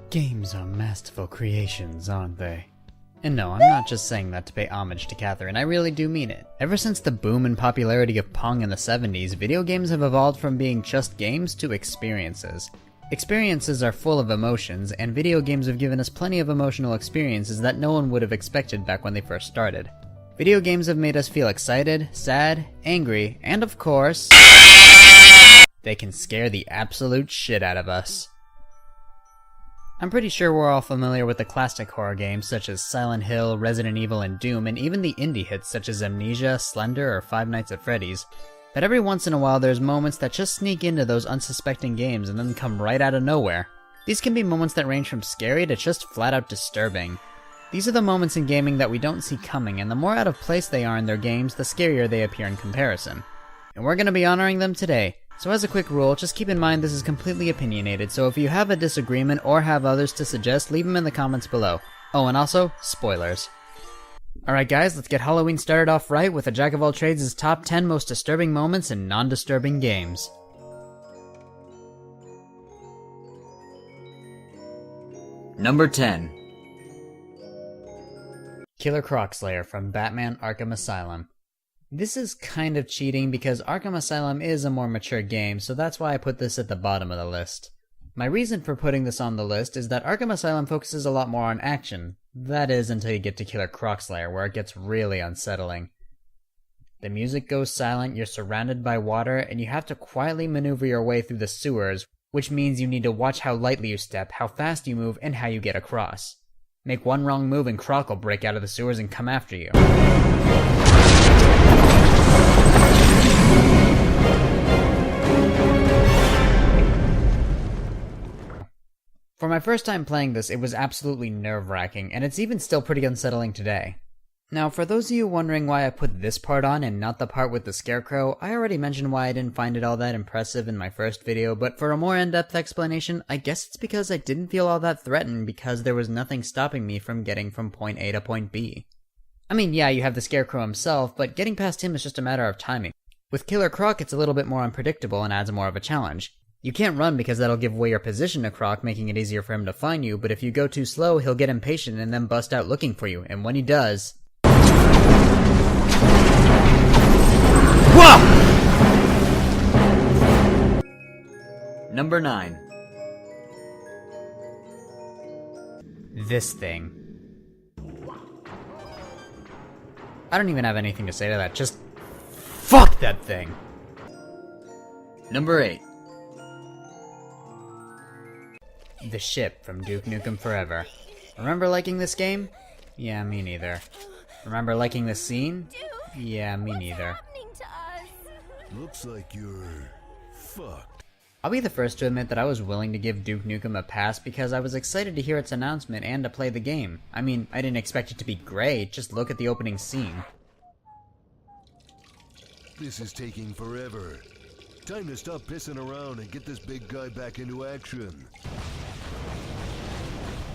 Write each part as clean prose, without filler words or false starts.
Games are masterful creations, aren't they? And no, I'm not just saying that to pay homage to Catherine, I really do mean it. Ever since the boom and popularity of Pong in the 70s, video games have evolved from being just games to experiences. Experiences are full of emotions, and video games have given us plenty of emotional experiences that no one would have expected back when they first started. Video games have made us feel excited, sad, angry, and of course, they can scare the absolute shit out of us. I'm pretty sure we're all familiar with the classic horror games such as Silent Hill, Resident Evil, and Doom, and even the indie hits such as Amnesia, Slender, or Five Nights at Freddy's. But every once in a while there's moments that just sneak into those unsuspecting games and then come right out of nowhere. These can be moments that range from scary to just flat out disturbing. These are the moments in gaming that we don't see coming, and the more out of place they are in their games, the scarier they appear in comparison. And we're going to be honoring them today. So as a quick rule, just keep in mind this is completely opinionated, so if you have a disagreement or have others to suggest, leave them in the comments below. Oh, and also, spoilers. Alright guys, let's get Halloween started off right with a Jack of all trades' top 10 most disturbing moments in non-disturbing games. Number 10. Killer Croc Slayer from Batman Arkham Asylum. This is kind of cheating because Arkham Asylum is a more mature game, so that's why I put this at the bottom of the list. My reason for putting this on the list is that Arkham Asylum focuses a lot more on action. That is, until you get to Killer Croc Slayer, where it gets really unsettling. The music goes silent, you're surrounded by water, and you have to quietly maneuver your way through the sewers, which means you need to watch how lightly you step, how fast you move, and how you get across. Make one wrong move and Croc will break out of the sewers and come after you. For my first time playing this, it was absolutely nerve-wracking, and it's even still pretty unsettling today. Now, for those of you wondering why I put this part on and not the part with the scarecrow, I already mentioned why I didn't find it all that impressive in my first video, but for a more in-depth explanation, I guess it's because I didn't feel all that threatened because there was nothing stopping me from getting from point A to point B. I mean, yeah, you have the scarecrow himself, but getting past him is just a matter of timing. With Killer Croc, it's a little bit more unpredictable and adds more of a challenge. You can't run because that'll give away your position to Croc, making it easier for him to find you, but if you go too slow, he'll get impatient and then bust out looking for you, and when he does... Whoa! Number 9. This thing. I don't even have anything to say to that, just... fuck that thing! Number 8. The ship from Duke Nukem Forever. Remember liking this game? Yeah, me neither. Remember liking this scene? Yeah, me neither. Looks like you're fucked. I'll be the first to admit that I was willing to give Duke Nukem a pass because I was excited to hear its announcement and to play the game. I mean, I didn't expect it to be great, just look at the opening scene. This is taking forever. Time to stop pissing around and get this big guy back into action.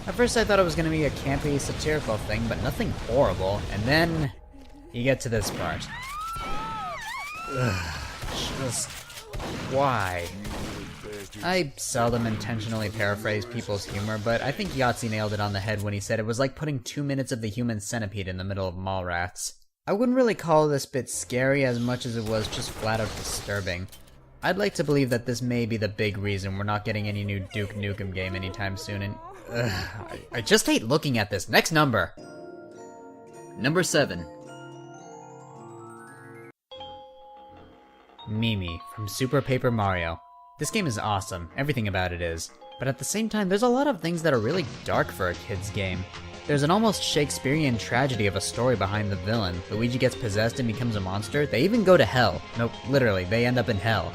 At first I thought it was going to be a campy, satirical thing, but nothing horrible, and then you get to this part. Ugh, just... why? I seldom intentionally paraphrase people's humor, but I think Yahtzee nailed it on the head when he said it was like putting 2 minutes of the human centipede in the middle of Mallrats. I wouldn't really call this bit scary as much as it was just flat out disturbing. I'd like to believe that this may be the big reason we're not getting any new Duke Nukem game anytime soon, and I just hate looking at this. Next number! Number 7. Mimi from Super Paper Mario. This game is awesome, everything about it is. But at the same time, there's a lot of things that are really dark for a kid's game. There's an almost Shakespearean tragedy of a story behind the villain. Luigi gets possessed and becomes a monster. They even go to hell. Nope, literally, they end up in hell.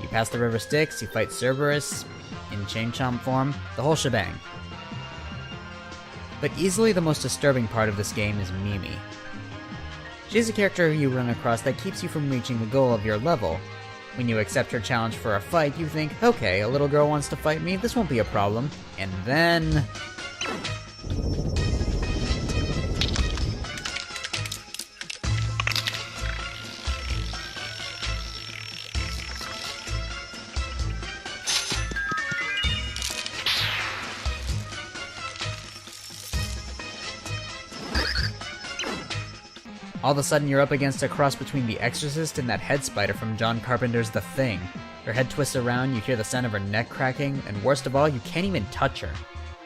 You pass the river Styx, you fight Cerberus in Chain Chomp form, the whole shebang. But easily the most disturbing part of this game is Mimi. She's a character who you run across that keeps you from reaching the goal of your level. When you accept her challenge for a fight, you think, okay, a little girl wants to fight me, this won't be a problem. And then... All of a sudden you're up against a cross between The Exorcist and that head spider from John Carpenter's The Thing. Her head twists around, you hear the sound of her neck cracking, and worst of all, you can't even touch her.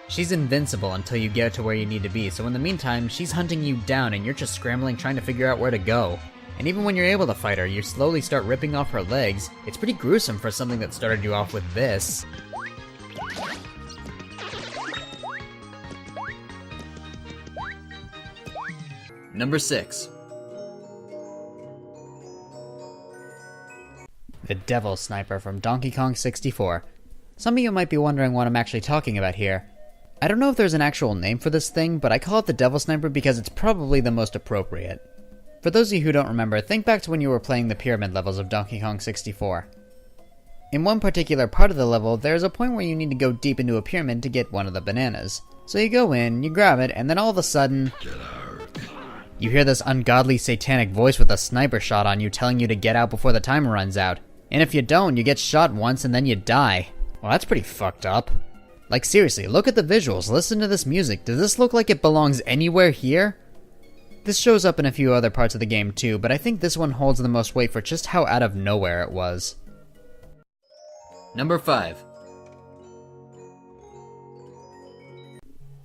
She's invincible until you get to where you need to be, so in the meantime, she's hunting you down and you're just scrambling trying to figure out where to go. And even when you're able to fight her, you slowly start ripping off her legs. It's pretty gruesome for something that started you off with this. Number 6. The Devil Sniper from Donkey Kong 64. Some of you might be wondering what I'm actually talking about here. I don't know if there's an actual name for this thing, but I call it the Devil Sniper because it's probably the most appropriate. For those of you who don't remember, think back to when you were playing the pyramid levels of Donkey Kong 64. In one particular part of the level, there's a point where you need to go deep into a pyramid to get one of the bananas. So you go in, you grab it, and then all of a sudden, you hear this ungodly satanic voice with a sniper shot on you telling you to get out before the timer runs out. And if you don't, you get shot once and then you die. Well, that's pretty fucked up. Like seriously, look at the visuals, listen to this music. Does this look like it belongs anywhere here? This shows up in a few other parts of the game too, but I think this one holds the most weight for just how out of nowhere it was. Number 5.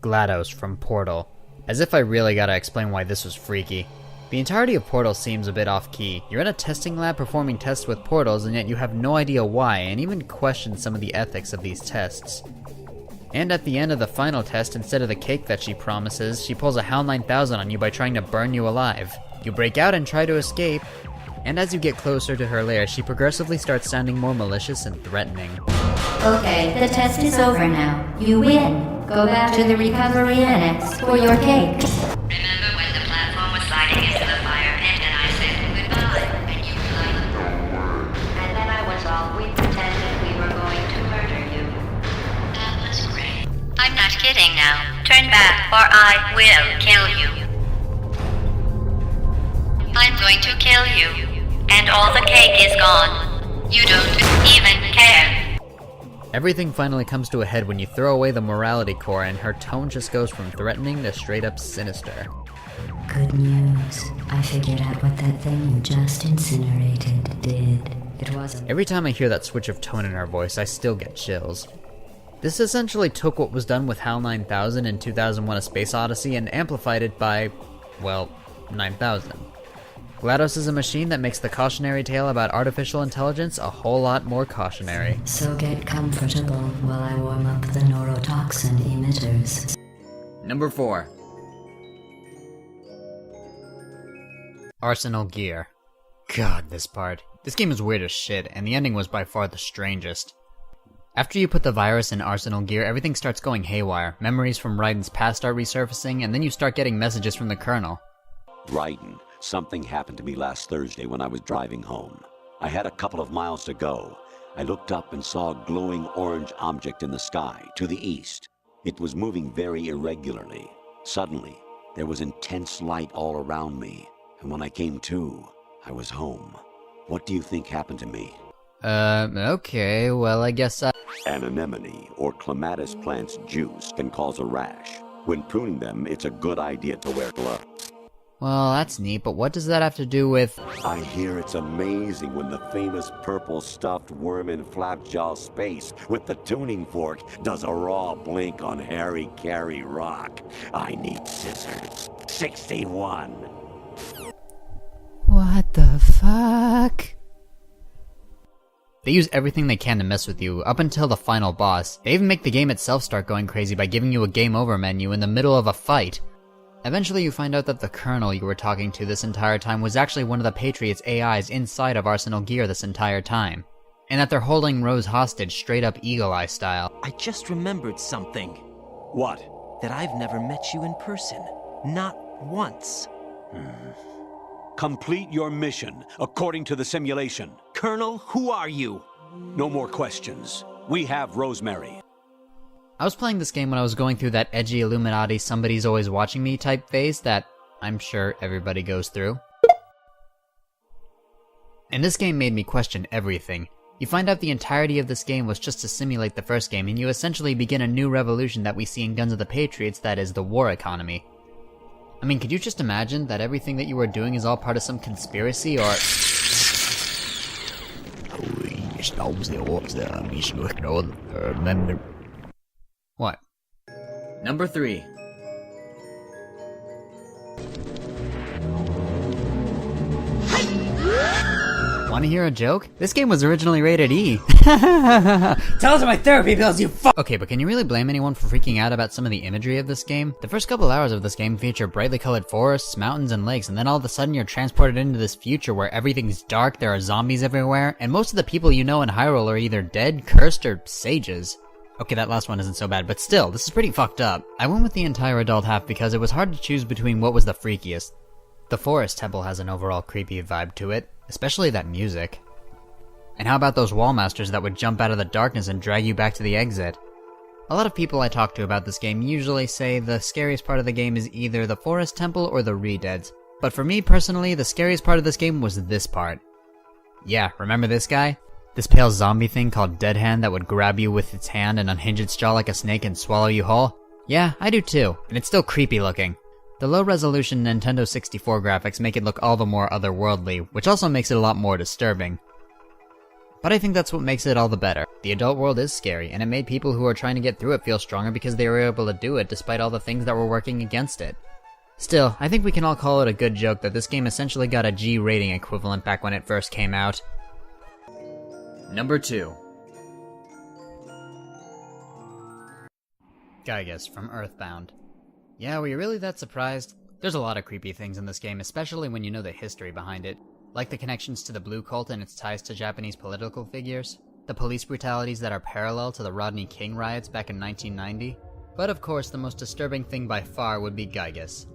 GLaDOS from Portal. As if I really gotta explain why this was freaky. The entirety of Portal seems a bit off-key. You're in a testing lab performing tests with portals, and yet you have no idea why, and even question some of the ethics of these tests. And at the end of the final test, instead of the cake that she promises, she pulls a HAL 9000 on you by trying to burn you alive. You break out and try to escape, and as you get closer to her lair, she progressively starts sounding more malicious and threatening. Okay, the test is over now. You win. Go back to the recovery annex for your cake. Remember when the platform was sliding into the fire pit and I said goodbye? And you were like, and then I was all, we pretended we were going to murder you. That was great. I'm not kidding now. Turn back or I will kill you. I'm going to kill you. And all the cake is gone. You don't even care. Everything finally comes to a head when you throw away the morality core and her tone just goes from threatening to straight up sinister. Good news. I figured out what that thing you just incinerated did. It wasn't. Every time I hear that switch of tone in her voice, I still get chills. This essentially took what was done with HAL 9000 in 2001: A Space Odyssey and amplified it by, well, 9000. GLaDOS is a machine that makes the cautionary tale about artificial intelligence a whole lot more cautionary. So get comfortable while I warm up the neurotoxin emitters. Number 4. Arsenal Gear. God, this part. This game is weird as shit, and the ending was by far the strangest. After you put the virus in Arsenal Gear, everything starts going haywire. Memories from Raiden's past start resurfacing, and then you start getting messages from the Colonel. Raiden, something happened to me last Thursday when I was driving home. I had a couple of miles to go. I looked up and saw a glowing orange object in the sky, to the east. It was moving very irregularly. Suddenly, there was intense light all around me, and when I came to, I was home. What do you think happened to me? Okay, well I guess An anemone, or clematis plant's juice, can cause a rash. When pruning them, it's a good idea to wear gloves. Well, that's neat, but what does that have to do with... I hear it's amazing when the famous purple stuffed worm in Flapjaw Space with the tuning fork does a raw blink on Harry Carey Rock. I need scissors. 61. What the fuck? They use everything they can to mess with you, up until the final boss. They even make the game itself start going crazy by giving you a game over menu in the middle of a fight. Eventually you find out that the Colonel you were talking to this entire time was actually one of the Patriots' AIs inside of Arsenal Gear this entire time. And that they're holding Rose hostage straight up Eagle Eye style. I just remembered something. What? That I've never met you in person. Not once. Complete your mission, according to the simulation. Colonel, who are you? No more questions. We have Rosemary. I was playing this game when I was going through that edgy Illuminati somebody's always watching me type phase that I'm sure everybody goes through. And this game made me question everything. You find out the entirety of this game was just to simulate the first game, and you essentially begin a new revolution that we see in Guns of the Patriots, that is, the war economy. I mean, could you just imagine that everything that you were doing is all part of some conspiracy, or... What? Number 3. Want to hear a joke? This game was originally rated E. Tell us my therapy bills, you fuck! Okay, but can you really blame anyone for freaking out about some of the imagery of this game? The first couple hours of this game feature brightly colored forests, mountains, and lakes, and then all of a sudden you're transported into this future where everything's dark, there are zombies everywhere, and most of the people you know in Hyrule are either dead, cursed, or sages. Okay, that last one isn't so bad, but still, this is pretty fucked up. I went with the entire adult half because it was hard to choose between what was the freakiest. The Forest Temple has an overall creepy vibe to it, especially that music. And how about those wall masters that would jump out of the darkness and drag you back to the exit? A lot of people I talk to about this game usually say the scariest part of the game is either the Forest Temple or the Re-Deads. But for me personally, the scariest part of this game was this part. Yeah, remember this guy? This pale zombie thing called Dead Hand that would grab you with its hand and unhinge its jaw like a snake and swallow you whole? Yeah, I do too, and it's still creepy looking. The low-resolution Nintendo 64 graphics make it look all the more otherworldly, which also makes it a lot more disturbing. But I think that's what makes it all the better. The adult world is scary, and it made people who are trying to get through it feel stronger because they were able to do it despite all the things that were working against it. Still, I think we can all call it a good joke that this game essentially got a G rating equivalent back when it first came out. Number 2. Gygas from Earthbound. Yeah, were you really that surprised? There's a lot of creepy things in this game, especially when you know the history behind it. Like the connections to the Blue Cult and its ties to Japanese political figures. The police brutalities that are parallel to the Rodney King riots back in 1990. But of course, the most disturbing thing by far would be Gygas.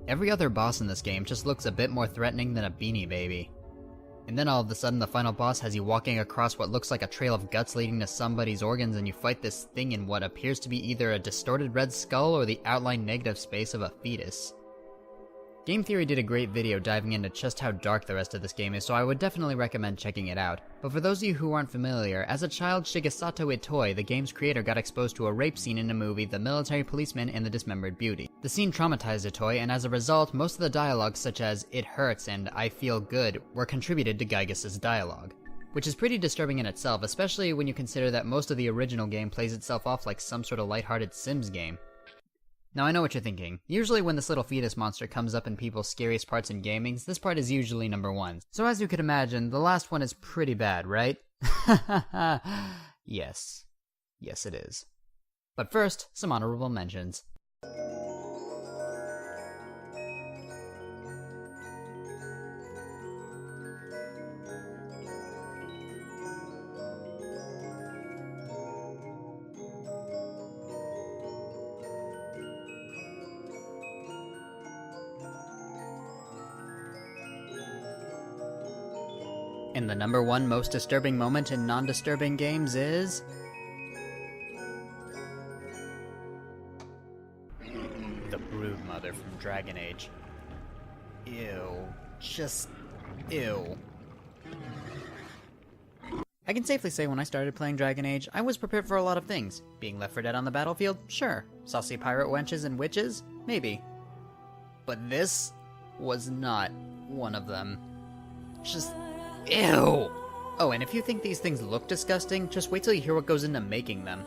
Every other boss in this game just looks a bit more threatening than a Beanie Baby. And then all of a sudden the final boss has you walking across what looks like a trail of guts leading to somebody's organs, and you fight this thing in what appears to be either a distorted red skull or the outlined negative space of a fetus. Game Theory did a great video diving into just how dark the rest of this game is, so I would definitely recommend checking it out. But for those of you who aren't familiar, as a child, Shigesato Itoi, the game's creator, got exposed to a rape scene in the movie The Military Policeman and the Dismembered Beauty. The scene traumatized Itoi, and as a result, most of the dialogue such as "it hurts" and "I feel good" were contributed to Gygas' dialogue. Which is pretty disturbing in itself, especially when you consider that most of the original game plays itself off like some sort of lighthearted Sims game. Now I know what you're thinking. Usually when this little fetus monster comes up in people's scariest parts in gaming, this part is usually number 1. So as you could imagine, the last one is pretty bad, right? Yes. Yes it is. But first, some honorable mentions. And the number 1 most disturbing moment in non-disturbing games is... the Broodmother from Dragon Age. Ew. Just... ew. I can safely say when I started playing Dragon Age, I was prepared for a lot of things. Being left for dead on the battlefield? Sure. Saucy pirate wenches and witches? Maybe. But this was not one of them. Just... ew! Oh, and if you think these things look disgusting, just wait till you hear what goes into making them.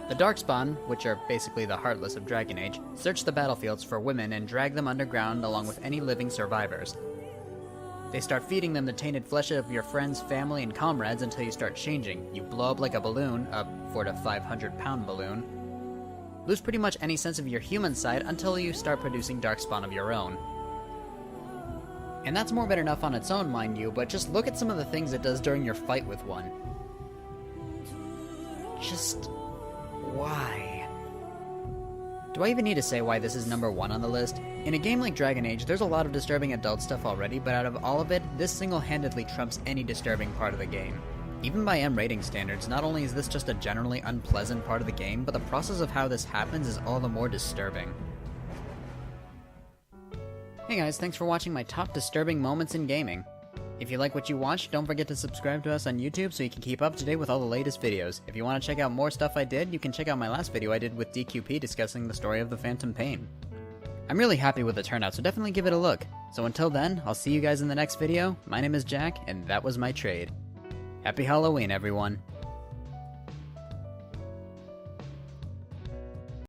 The Darkspawn, which are basically the Heartless of Dragon Age, search the battlefields for women and drag them underground along with any living survivors. They start feeding them the tainted flesh of your friends, family, and comrades until you start changing. You blow up like a balloon, a 400 to 500 pound balloon. Lose pretty much any sense of your human side until you start producing Darkspawn of your own. And that's morbid enough on its own, mind you, but just look at some of the things it does during your fight with one. Just... why? Do I even need to say why this is number 1 on the list? In a game like Dragon Age, there's a lot of disturbing adult stuff already, but out of all of it, this single-handedly trumps any disturbing part of the game. Even by M rating standards, not only is this just a generally unpleasant part of the game, but the process of how this happens is all the more disturbing. Hey guys, thanks for watching my top disturbing moments in gaming. If you like what you watched, don't forget to subscribe to us on YouTube so you can keep up to date with all the latest videos. If you want to check out more stuff I did, you can check out my last video I did with DQP discussing the story of the Phantom Pain. I'm really happy with the turnout, so definitely give it a look. So until then, I'll see you guys in the next video. My name is Jack, and that was my trade. Happy Halloween, everyone.